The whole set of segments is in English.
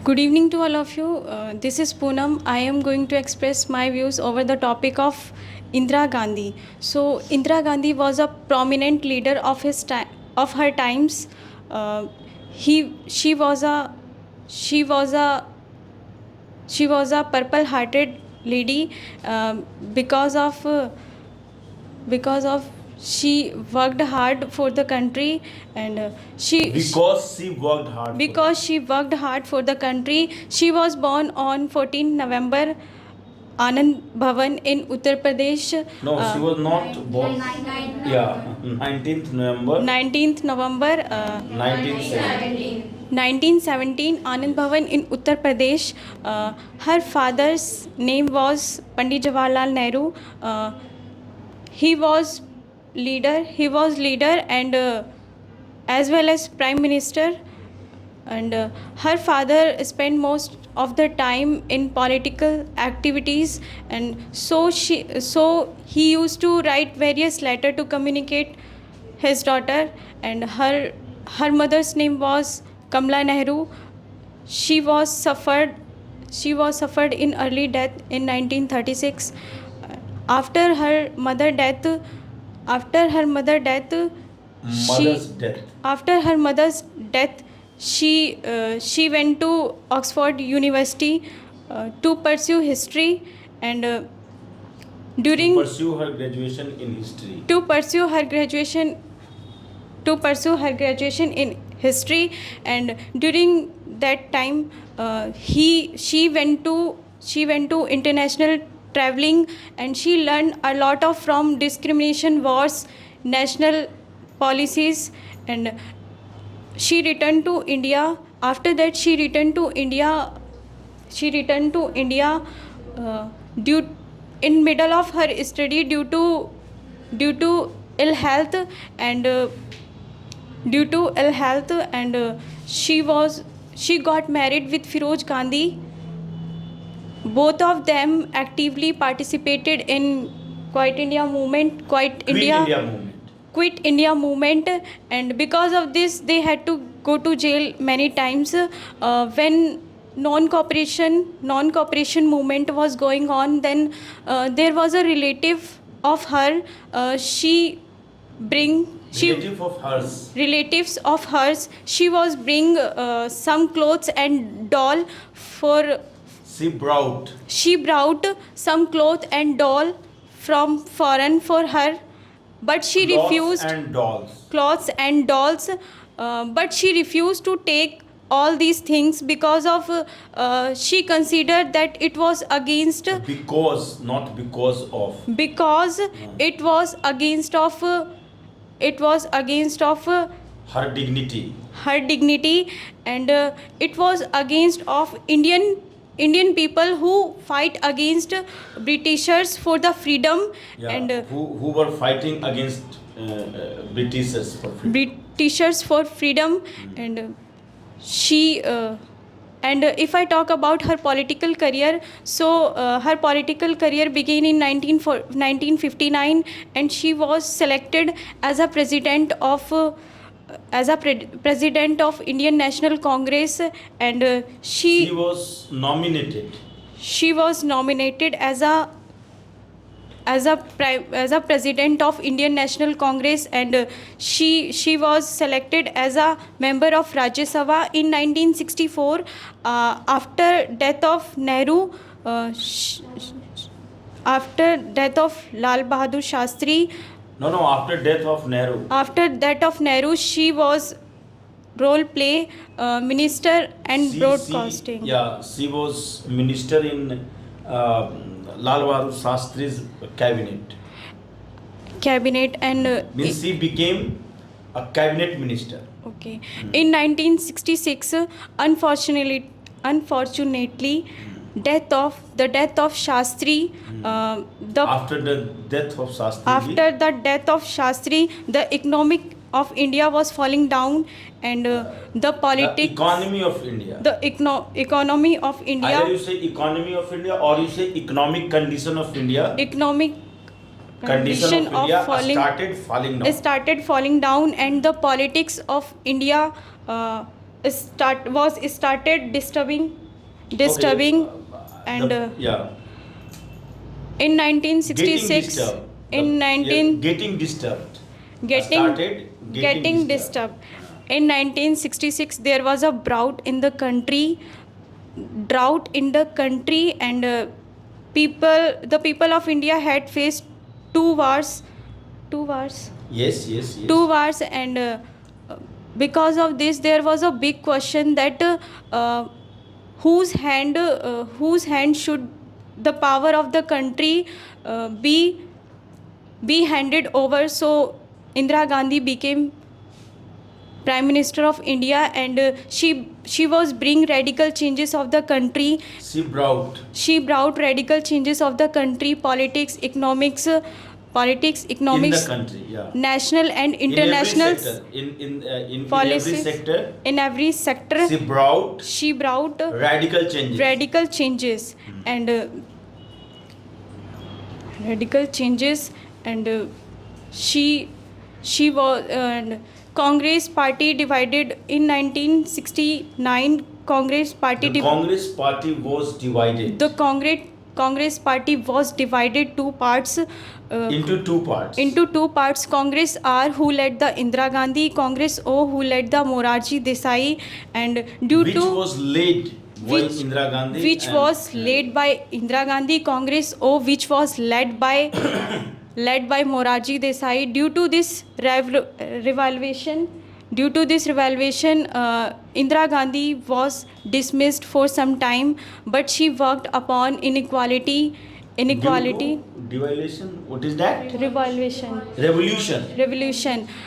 Good evening to all of you. This is Poonam. I am going to express my views over the topic of Indira Gandhi. So, Indira Gandhi was a prominent leader of her times. Uh, she was a she was a she was a purple-hearted lady because of she worked hard for the country and because she worked hard for the country. She was born on 14 November Anand Bhavan in Uttar Pradesh. No, she was not born. Yeah, 19th November 19th November 1917. 1917 Anand Bhavan in Uttar Pradesh. Her father's name was Pandit Jawaharlal Nehru. He was leader and as well as prime minister, and her father spent most of the time in political activities, and so he used to write various letters to communicate his daughter. And her mother's name was Kamala Nehru. She was suffered in early death in 1936. After her mother death, after her mother death, Mother's death. after her mother's death, she went to Oxford University to pursue history, and during Pursue her graduation in history. to pursue her graduation in history. And during that time, she went to international traveling, and she learned a lot of from discrimination, wars, national policies. And she returned to India. After that, she returned to India due in middle of her study due to ill health, and she got married with Firoz Gandhi. Both of them actively participated in Quit India movement, Quit India movement. Quit India movement, and because of this, they had to go to jail many times. When non-cooperation movement was going on, then there was a relative of her. Relatives of hers. She was bring some clothes and doll for. She brought some cloth and doll from foreign for her, but she refused clothes and dolls. But she refused to take all these things because of she considered that it was against, Not because of. because it was against of Her dignity. And it was against of Indian people who fight against Britishers for the freedom. Yeah, And who were fighting against Britishers for freedom. Britishers for freedom. And she and if I talk about her political career, so her political career began in 1959, and she was selected as a president of Indian National Congress. And She was nominated. As a president of Indian National Congress. And she was selected as a member of Rajya Sabha in 1964. After death of Nehru, after death of Lal Bahadur Shastri. After death of Nehru. After that of Nehru, she was role play minister and broadcasting. She was minister in Lal Bahadur Shastri's cabinet. And Means she became a cabinet minister. okay. In 1966, unfortunately, death of Shastri. After the death of Shastri. After the death of Shastri, the economic of India was falling down, and the politics. The economy of India. The economy of India. Either you say economy of India or you say economic condition of India. Economic condition of India started falling down, and the politics of India started disturbing Okay. and Yeah. in Getting 1966 disturbed. in 19 Getting disturbed. getting Started getting disturbed. In 1966 there was a drought in the country, and the people of India had faced two wars two wars Yes, yes, yes. two wars and because of this there was a big question that uh, whose hand should the power of the country be handed over. So Indira Gandhi became Prime Minister of India, and she was bring radical changes of the country. She brought radical changes of the country, politics, economics, In the country, yeah. national and international In policies. every sector. In every sector, she brought Radical changes. radical changes and radical changes and she was Congress party divided in 1969. Congress party The Congress party was divided. the Congress party was divided two parts. Into two parts. Into two parts. Congress R, who led the Indira Gandhi. Congress O, who led the Morarji Desai. And due which to was led by Indira Gandhi. Which was led by Indira Gandhi. Congress O, which was led by led by Morarji Desai. Due to this revaluation, Indira Gandhi was dismissed for some time, but she worked upon inequality. Devaluation. What is that? Revolution.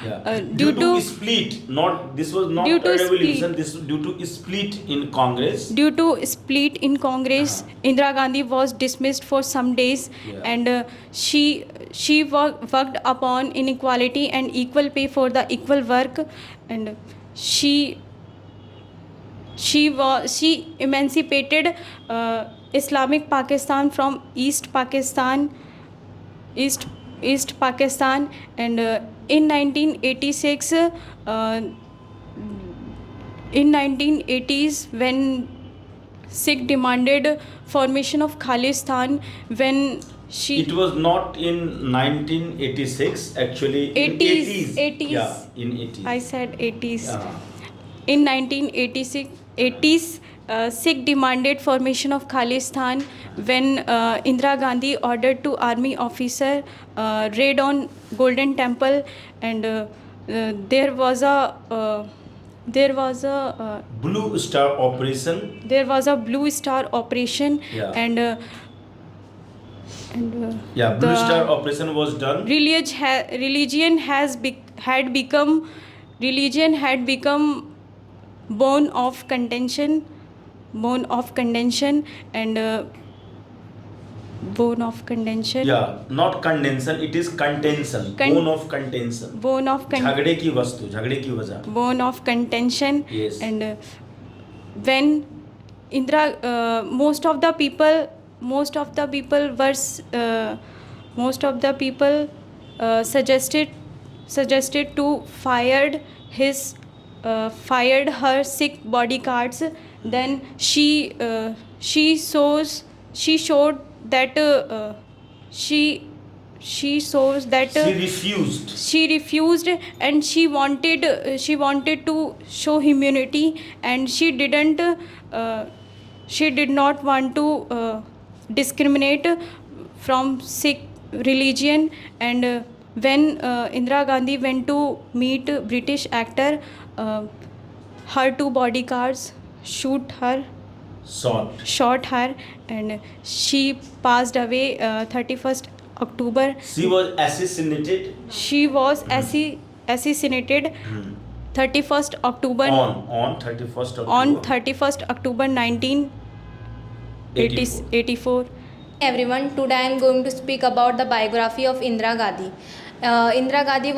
Yeah. Due to split. Not this was not due a to revolution. split. This was due to split in Congress. Due to split in Congress, Indira Gandhi was dismissed for some days, and she worked upon inequality and equal pay for the equal work, and she emancipated Islamic Pakistan from East Pakistan, and in 1986, in 1980s, when Sikh demanded formation of Khalistan, when she It was not in 1986. Actually, 80s. in 80s. Yeah, in 80s. I said 80s. Yeah. In 1986, 80s, Sikh demanded formation of Khalistan when Indira Gandhi ordered two army officer raid on Golden Temple, and there was a Blue Star Operation. There was a Blue Star Operation, Yeah. and Blue Star Operation was done. Religion had become bone of contention, and bone of contention. Yeah, not condension. It is contention. Bone of contention. झगड़े की वस्तु, झगड़े की वजह. Bone of contention. Yes. And when Indira, most of the people suggested to fired her Sikh bodyguards. Then she showed that she refused, and she wanted to show humanity, and she did not want to discriminate from Sikh religion. And when Indira Gandhi went to meet British actor, her two bodyguards shot her, and she passed away 31st October. She was assassinated. She was assassinated 31st October. On 31st October. On 31st October 1984. Everyone, today I am going to speak about the biography of Indira Gandhi. Indira Gandhi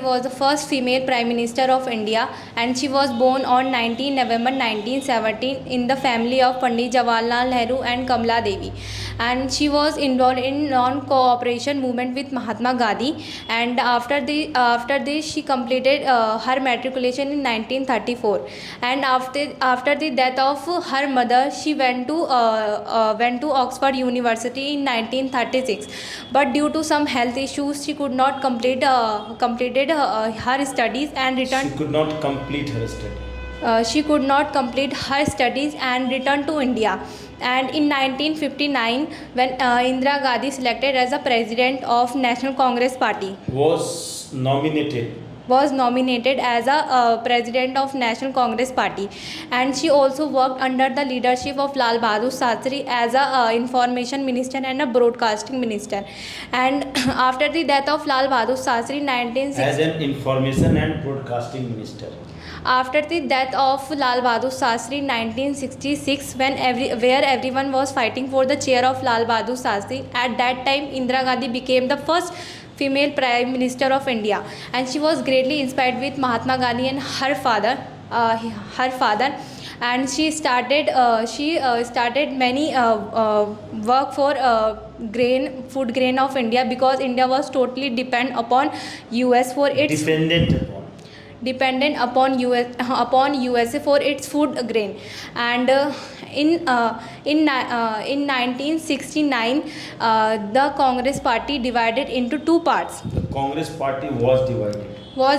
was the first female Prime Minister of India, and she was born on 19 November 1917 in the family of Pandit Jawaharlal Nehru and Kamala Devi. And she was involved in non-cooperation movement with Mahatma Gandhi. And after this, she completed her matriculation in 1934. And after the death of her mother, she went to Oxford University in 1936. But due to some health issues, she could not completed her studies and returned. She could not complete her study. She could not complete her studies and returned to India. And in 1959, when Indira Gandhi selected as a president of National Congress Party, was nominated as a president of National Congress Party. And she also worked under the leadership of Lal Bahadur Shastri as a information minister and a broadcasting minister. And after the death of Lal Bahadur Shastri in 1960, as an information and broadcasting minister. After the death of Lal Bahadur Shastri in 1966, where everyone was fighting for the chair of Lal Bahadur Shastri, at that time Indira Gandhi became the first female Prime Minister of India, and she was greatly inspired with Mahatma Gandhi and her father. And she started many work for food grain of India, because India was totally dependent upon US for its dependent upon USA for its food grain. And in 1969, the Congress Party divided into two parts. The Congress Party was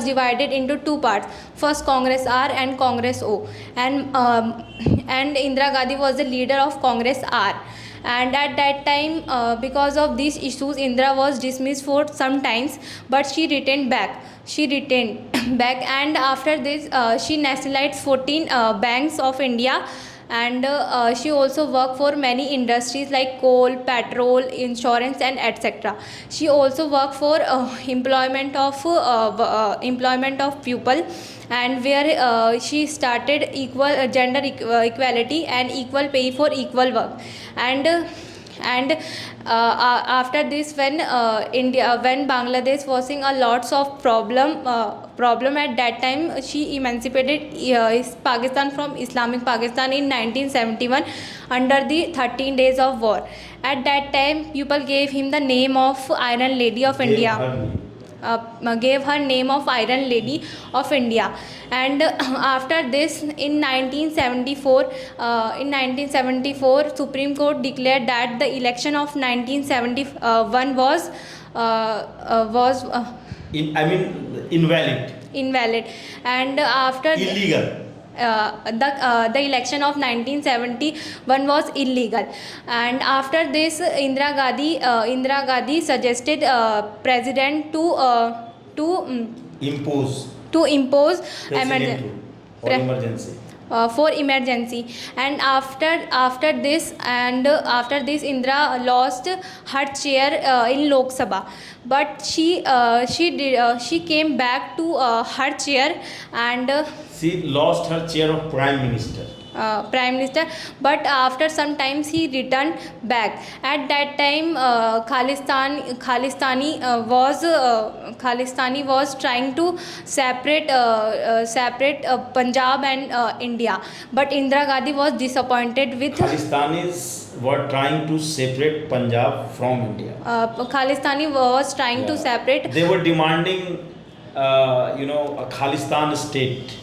divided into two parts: first Congress R and Congress O. And Indira Gandhi was the leader of Congress R. And at that time, because of these issues, Indira was dismissed for some times, but she returned back. And after this, she nationalized 14 banks of India. And she also worked for many industries like coal, petrol, insurance, and etc. She also worked for employment of people, and where she started equal gender equality and equal pay for equal work. And after this, when Bangladesh was in a lots of problem at that time, she emancipated Pakistan from Islamic Pakistan in 1971 under the 13 days of war. At that time, people gave him the name of Iron Lady of India. Gave her name of Iron Lady of India. And after this, in 1974, Supreme Court declared that the election of 1971 was invalid. And after illegal. The election of 1971 was illegal. And after this, Indira Gandhi suggested president to impose emergency. For emergency. And after this, Indira lost her chair in Lok Sabha, but she came back to her chair. And she lost her chair of Prime Minister, but after some time he returned back. At that time, Khalistani was trying to separate Punjab and India, but Indira Gandhi was disappointed with. Khalistanis were trying to separate Punjab from India. Khalistani was trying to separate. They were demanding a Khalistan state.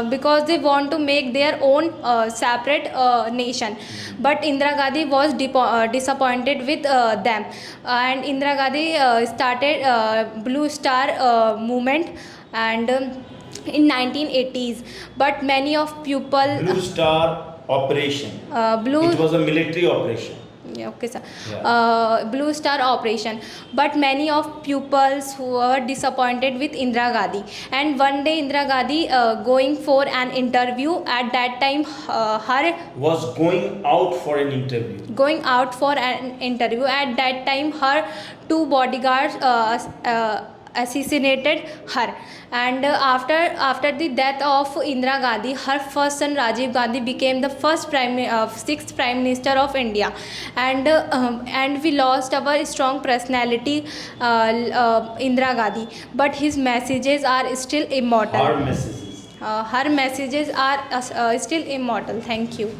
Because they want to make their own separate nation. But Indira Gandhi was disappointed with them. And Indira Gandhi started Blue Star movement, and in 1980s. But many of people. Blue Star operation. It was a military operation. Okay, sir. Blue Star operation. But many of pupils who were disappointed with Indira Gandhi. And one day Indira Gandhi going for an interview. At that time, was going out for an interview. At that time, her two bodyguards assassinated her. And after the death of Indira Gandhi, her first son Rajiv Gandhi became the sixth prime minister of India. And we lost our strong personality, Indira Gandhi, but his messages are still immortal. Her messages. Her messages are still immortal. Thank you.